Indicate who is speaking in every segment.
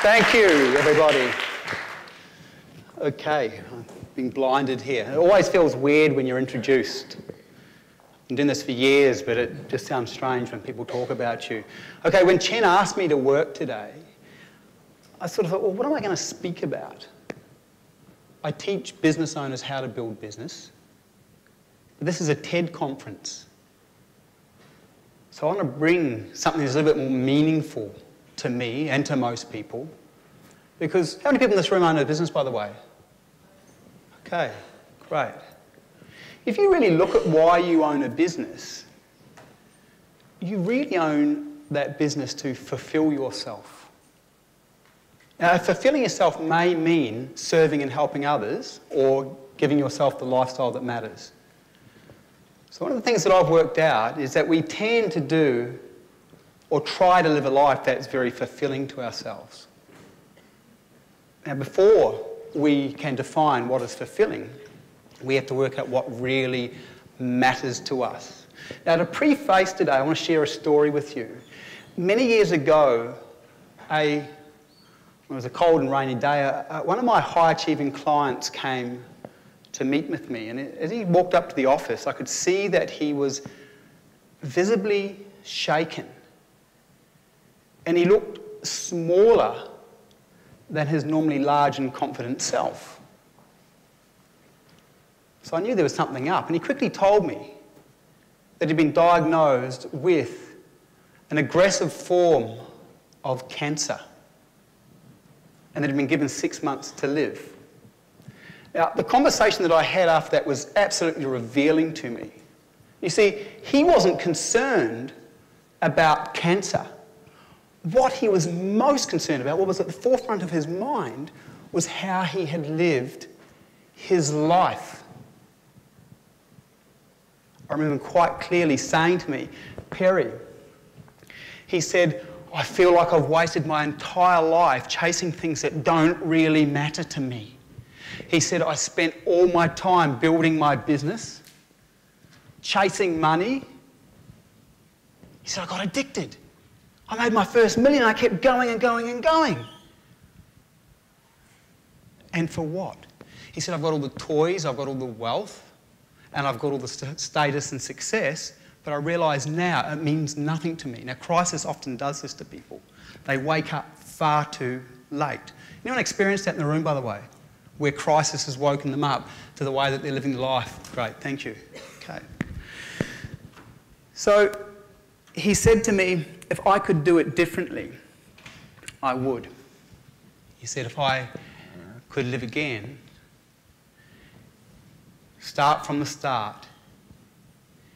Speaker 1: Thank you, everybody. Okay, I've been blinded here. It always feels weird when you're introduced. I've been doing this for years, but it just sounds strange when people talk about you. Okay, when Chen asked me to work today, I sort of thought, well, what am I going to speak about? I teach business owners how to build business. This is a TED conference. So I want to bring something that's a little bit more meaningful to me and to most people. Because how many people in this room own a business, by the way? Okay, great. If you really look at why you own a business, you really own that business to fulfill yourself. Now, fulfilling yourself may mean serving and helping others or giving yourself the lifestyle that matters. So one of the things that I've worked out is that we tend to do or try to live a life that's very fulfilling to ourselves. Now, before we can define what is fulfilling, we have to work out what really matters to us. Now, to preface today, I want to share a story with you. Many years ago, when it was a cold and rainy day, one of my high-achieving clients came to meet with me, and as he walked up to the office, I could see that he was visibly shaken, and he looked smaller than his normally large and confident self. So I knew there was something up, and he quickly told me that he'd been diagnosed with an aggressive form of cancer and that he'd been given 6 months to live. Now, the conversation that I had after that was absolutely revealing to me. You see, he wasn't concerned about cancer. What he was most concerned about, what was at the forefront of his mind, was how he had lived his life. I remember him quite clearly saying to me, Perry, he said, I feel like I've wasted my entire life chasing things that don't really matter to me. He said, I spent all my time building my business, chasing money. He said, I got addicted. I made my first million, and I kept going and going and going. And for what? He said, I've got all the toys, I've got all the wealth, and I've got all the status and success, but I realise now it means nothing to me. Now, crisis often does this to people. They wake up far too late. Anyone experienced that in the room, by the way? Where crisis has woken them up to the way that they're living life? Great, thank you. Okay. So he said to me, if I could do it differently, I would. He said, if I could live again, start from the start,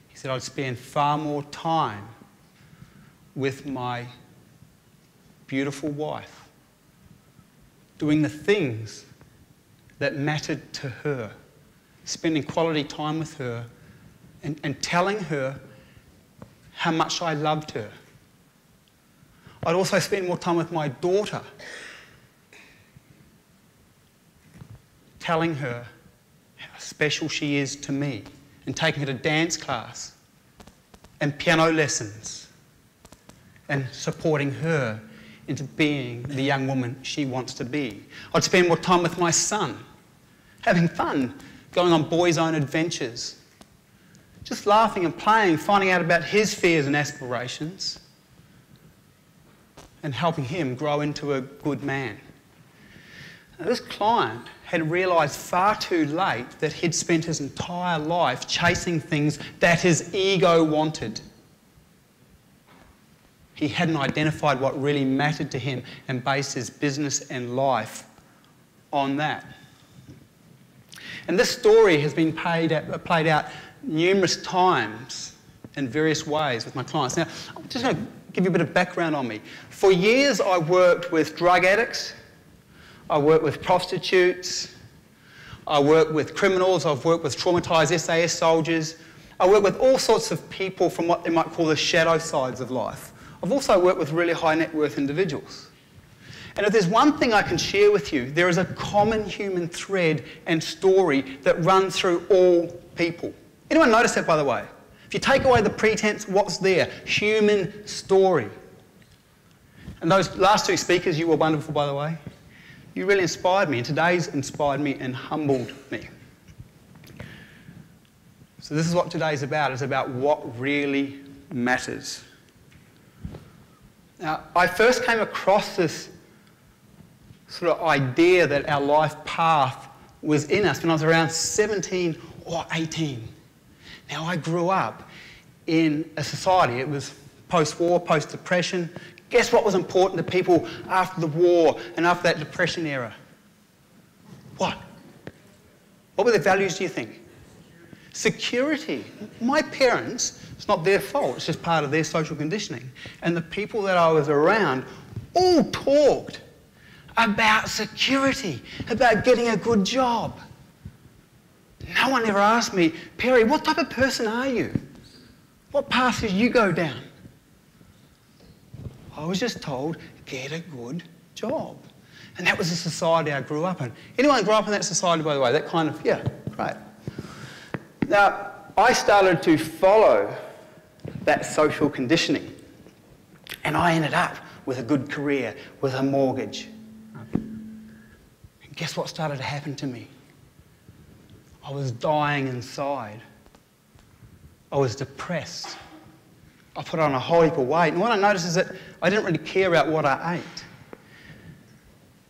Speaker 1: he said, I'd spend far more time with my beautiful wife, doing the things that mattered to her, spending quality time with her and telling her how much I loved her. I'd also spend more time with my daughter, telling her how special she is to me and taking her to dance class and piano lessons and supporting her into being the young woman she wants to be. I'd spend more time with my son, having fun, going on boys' own adventures, just laughing and playing, finding out about his fears and aspirations, and helping him grow into a good man. Now, this client had realised far too late that he'd spent his entire life chasing things that his ego wanted. He hadn't identified what really mattered to him and based his business and life on that. And this story has been played out numerous times in various ways with my clients. Now, I'm just going to give you a bit of background on me. For years, I worked with drug addicts, I worked with prostitutes, I worked with criminals, I've worked with traumatised SAS soldiers, I worked with all sorts of people from what they might call the shadow sides of life. I've also worked with really high net worth individuals. And if there's one thing I can share with you, there is a common human thread and story that runs through all people. Anyone notice that, by the way? If you take away the pretense, what's there? Human story. And those last two speakers, you were wonderful, by the way. You really inspired me, and today's inspired me and humbled me. So this is what today's about. It's about what really matters. Now, I first came across this sort of idea that our life path was in us when I was around 17 or 18. Now, I grew up in a society, it was post-war, post-depression. Guess what was important to people after the war and after that depression era? What? What were their values, do you think? Security. My parents, it's not their fault, it's just part of their social conditioning. And the people that I was around all talked about security, about getting a good job. No one ever asked me, Perry, what type of person are you? What path did you go down? I was just told, get a good job. And that was the society I grew up in. Anyone grew up in that society, by the way? That kind of, yeah, great. Now, I started to follow that social conditioning. And I ended up with a good career, with a mortgage. And guess what started to happen to me? I was dying inside. I was depressed. I put on a whole heap of weight. And what I noticed is that I didn't really care about what I ate.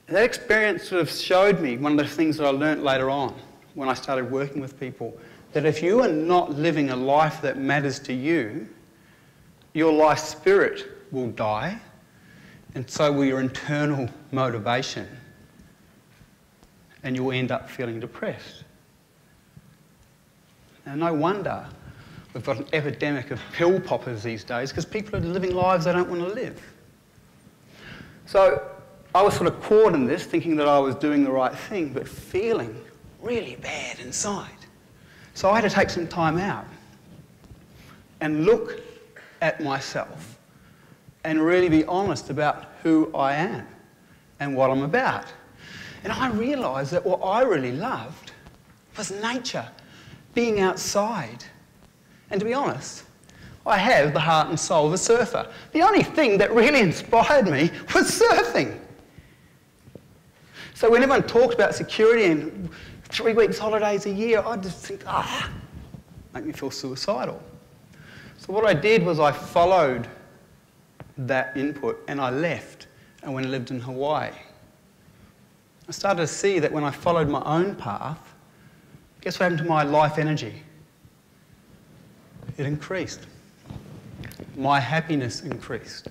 Speaker 1: And that experience sort of showed me one of the things that I learnt later on when I started working with people, that if you are not living a life that matters to you, your life spirit will die, and so will your internal motivation, and you'll end up feeling depressed. Now, no wonder we've got an epidemic of pill poppers these days, because people are living lives they don't want to live. So I was sort of caught in this, thinking that I was doing the right thing, but feeling really bad inside. So I had to take some time out and look at myself and really be honest about who I am and what I'm about. And I realised that what I really loved was nature, being outside. And to be honest, I have the heart and soul of a surfer. The only thing that really inspired me was surfing. So when everyone talked about security and 3 weeks holidays a year, I just think, make me feel suicidal. So what I did was I followed that input and I left and went and lived in Hawaii. I started to see that when I followed my own path, guess what happened to my life energy? It increased. My happiness increased.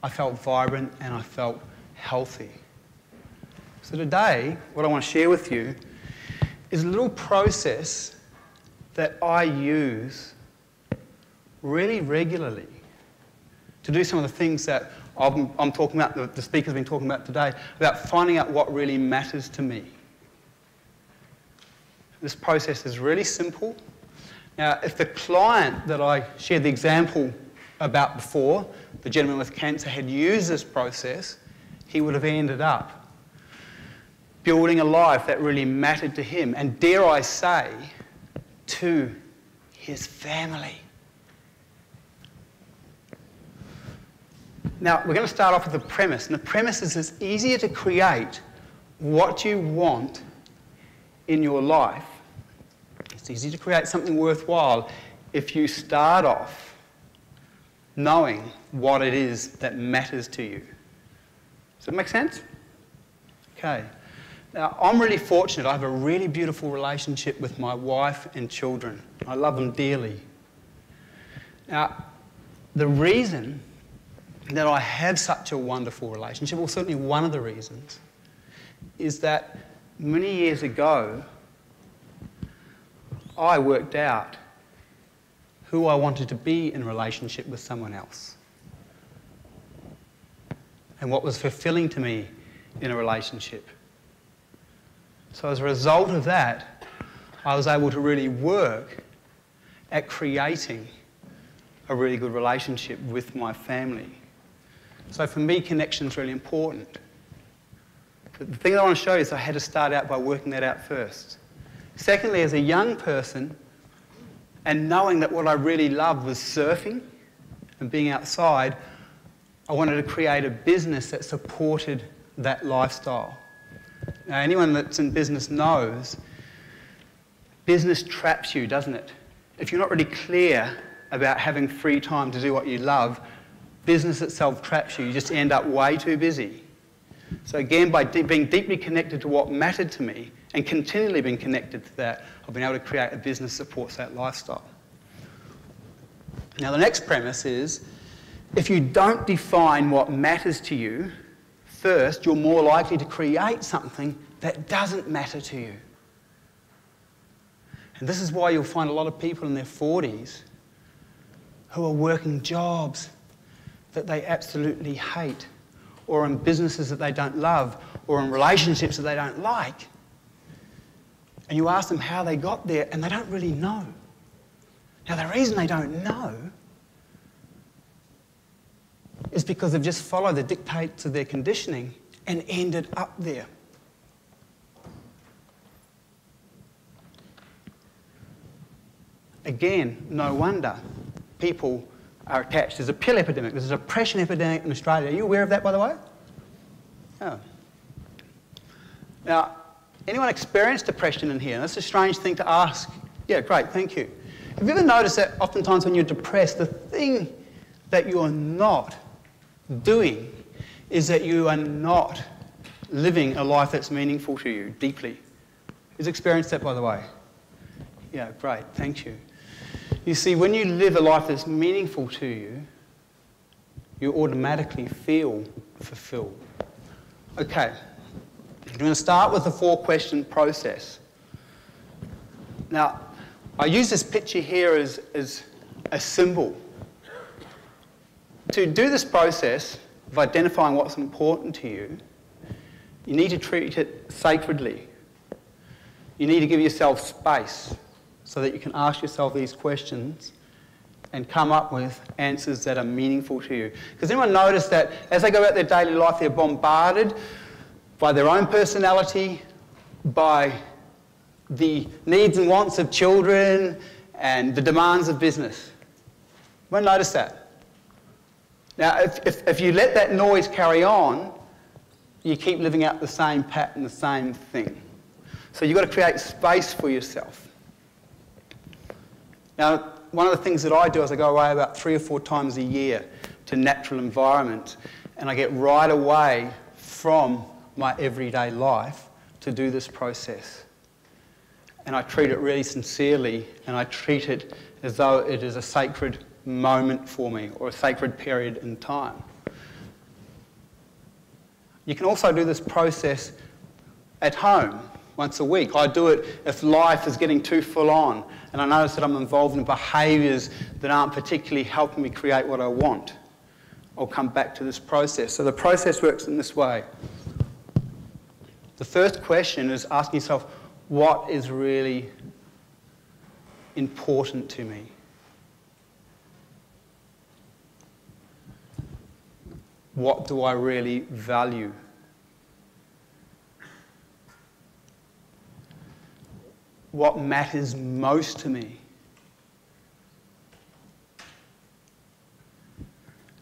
Speaker 1: I felt vibrant and I felt healthy. So today, what I want to share with you is a little process that I use really regularly to do some of the things that I'm talking about, the speaker's been talking about today, about finding out what really matters to me. This process is really simple. Now, if the client that I shared the example about before, the gentleman with cancer, had used this process, he would have ended up building a life that really mattered to him, and dare I say, to his family. Now, we're going to start off with the premise, and the premise is it's easier to create what you want in your life. It's easy to create something worthwhile if you start off knowing what it is that matters to you. Does that make sense? Okay. Now, I'm really fortunate. I have a really beautiful relationship with my wife and children. I love them dearly. Now, the reason that I have such a wonderful relationship, or certainly one of the reasons, is that many years ago, I worked out who I wanted to be in a relationship with someone else and what was fulfilling to me in a relationship. So as a result of that, I was able to really work at creating a really good relationship with my family. So for me, connection is really important. But the thing I want to show you is I had to start out by working that out first. Secondly, as a young person, and knowing that what I really loved was surfing and being outside, I wanted to create a business that supported that lifestyle. Now, anyone that's in business knows business traps you, doesn't it? If you're not really clear about having free time to do what you love, business itself traps you. You just end up way too busy. So again, by being deeply connected to what mattered to me and continually being connected to that, I've been able to create a business that supports that lifestyle. Now, the next premise is, if you don't define what matters to you, first, you're more likely to create something that doesn't matter to you. And this is why you'll find a lot of people in their 40s who are working jobs that they absolutely hate, or in businesses that they don't love, or in relationships that they don't like. And you ask them how they got there, and they don't really know. Now, the reason they don't know is because they've just followed the dictates of their conditioning and ended up there. Again, no wonder people are attached. There's a pill epidemic. There's a depression epidemic in Australia. Are you aware of that, by the way? Oh. Now, anyone experienced depression in here? That's a strange thing to ask. Yeah, great, thank you. Have you ever noticed that oftentimes when you're depressed, the thing that you're not doing is that you are not living a life that's meaningful to you deeply? Who's experienced that, by the way? Yeah, great, thank you. You see, when you live a life that's meaningful to you, you automatically feel fulfilled. Okay, I'm going to start with the 4-question process. Now, I use this picture here as a symbol. To do this process of identifying what's important to you, you need to treat it sacredly. You need to give yourself space so that you can ask yourself these questions and come up with answers that are meaningful to you. Because anyone notice that as they go about their daily life, they're bombarded by their own personality, by the needs and wants of children, and the demands of business? Anyone notice that? Now, if you let that noise carry on, you keep living out the same pattern, the same thing. So you've got to create space for yourself. Now, one of the things that I do is I go away about 3 or 4 times a year to natural environments, and I get right away from my everyday life to do this process. And I treat it really sincerely, and I treat it as though it is a sacred moment for me, or a sacred period in time. You can also do this process at home once a week. I do it if life is getting too full on and I notice that I'm involved in behaviours that aren't particularly helping me create what I want. I'll come back to this process. So the process works in this way. The first question is asking yourself, what is really important to me? What do I really value? What matters most to me?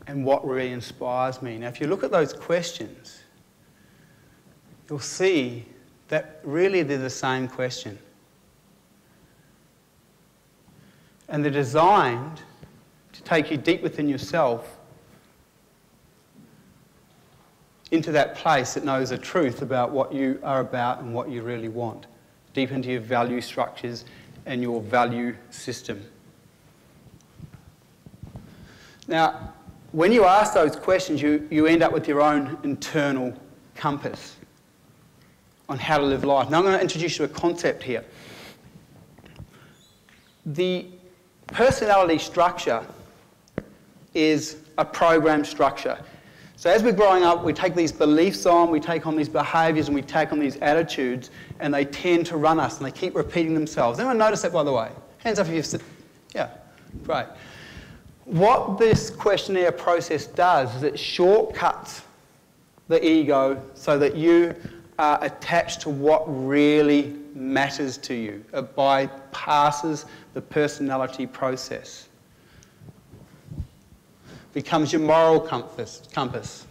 Speaker 1: And what really inspires me? Now, if you look at those questions, you'll see that really they're the same question. And they're designed to take you deep within yourself into that place that knows the truth about what you are about and what you really want, deep into your value structures and your value system. Now, when you ask those questions, you end up with your own internal compass on how to live life. Now, I'm going to introduce you to a concept here. The personality structure is a program structure. So as we're growing up, we take these beliefs on, we take on these behaviours, and we take on these attitudes, and they tend to run us, and they keep repeating themselves. Anyone notice that, by the way? Hands up if you've said, yeah, great. What this questionnaire process does is it shortcuts the ego so that you are attached to what really matters to you. It bypasses the personality process. becomes your moral compass.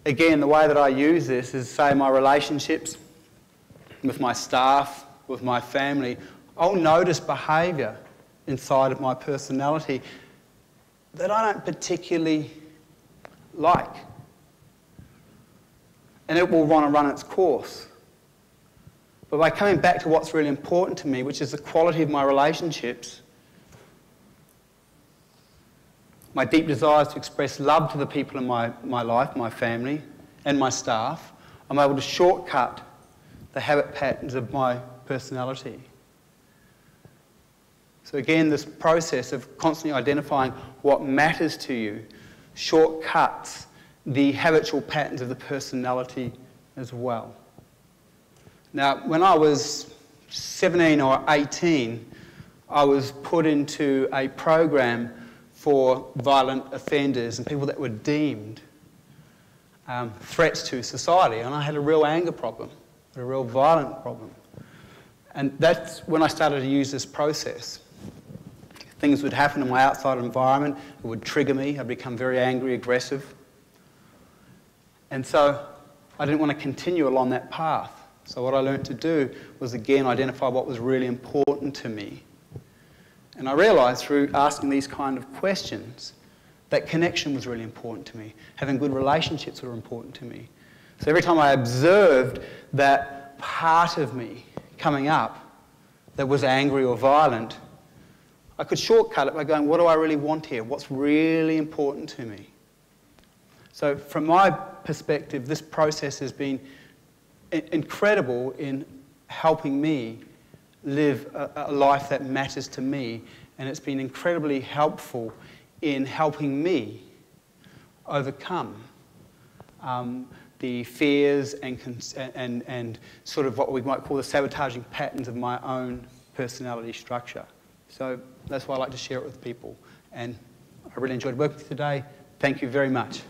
Speaker 1: Again, the way that I use this is, say, my relationships with my staff, with my family. I'll notice behaviour inside of my personality that I don't particularly like. And it will want to run its course. But by coming back to what's really important to me, which is the quality of my relationships, my deep desires to express love to the people in my life, my family, and my staff, I'm able to shortcut the habit patterns of my personality. So again, this process of constantly identifying what matters to you shortcuts the habitual patterns of the personality as well. Now, when I was 17 or 18, I was put into a program for violent offenders and people that were deemed threats to society. And I had a real anger problem, a real violent problem. And that's when I started to use this process. Things would happen in my outside environment, it would trigger me, I'd become very angry, aggressive. And so I didn't want to continue along that path. So what I learned to do was, again, identify what was really important to me. And I realised through asking these kind of questions that connection was really important to me. Having good relationships were important to me. So every time I observed that part of me coming up that was angry or violent, I could shortcut it by going, what do I really want here? What's really important to me? So from my perspective, this process has been incredible in helping me live a life that matters to me, and it's been incredibly helpful in helping me overcome the fears and sort of what we might call the sabotaging patterns of my own personality structure. So that's why I like to share it with people, and I really enjoyed working with you today. Thank you very much.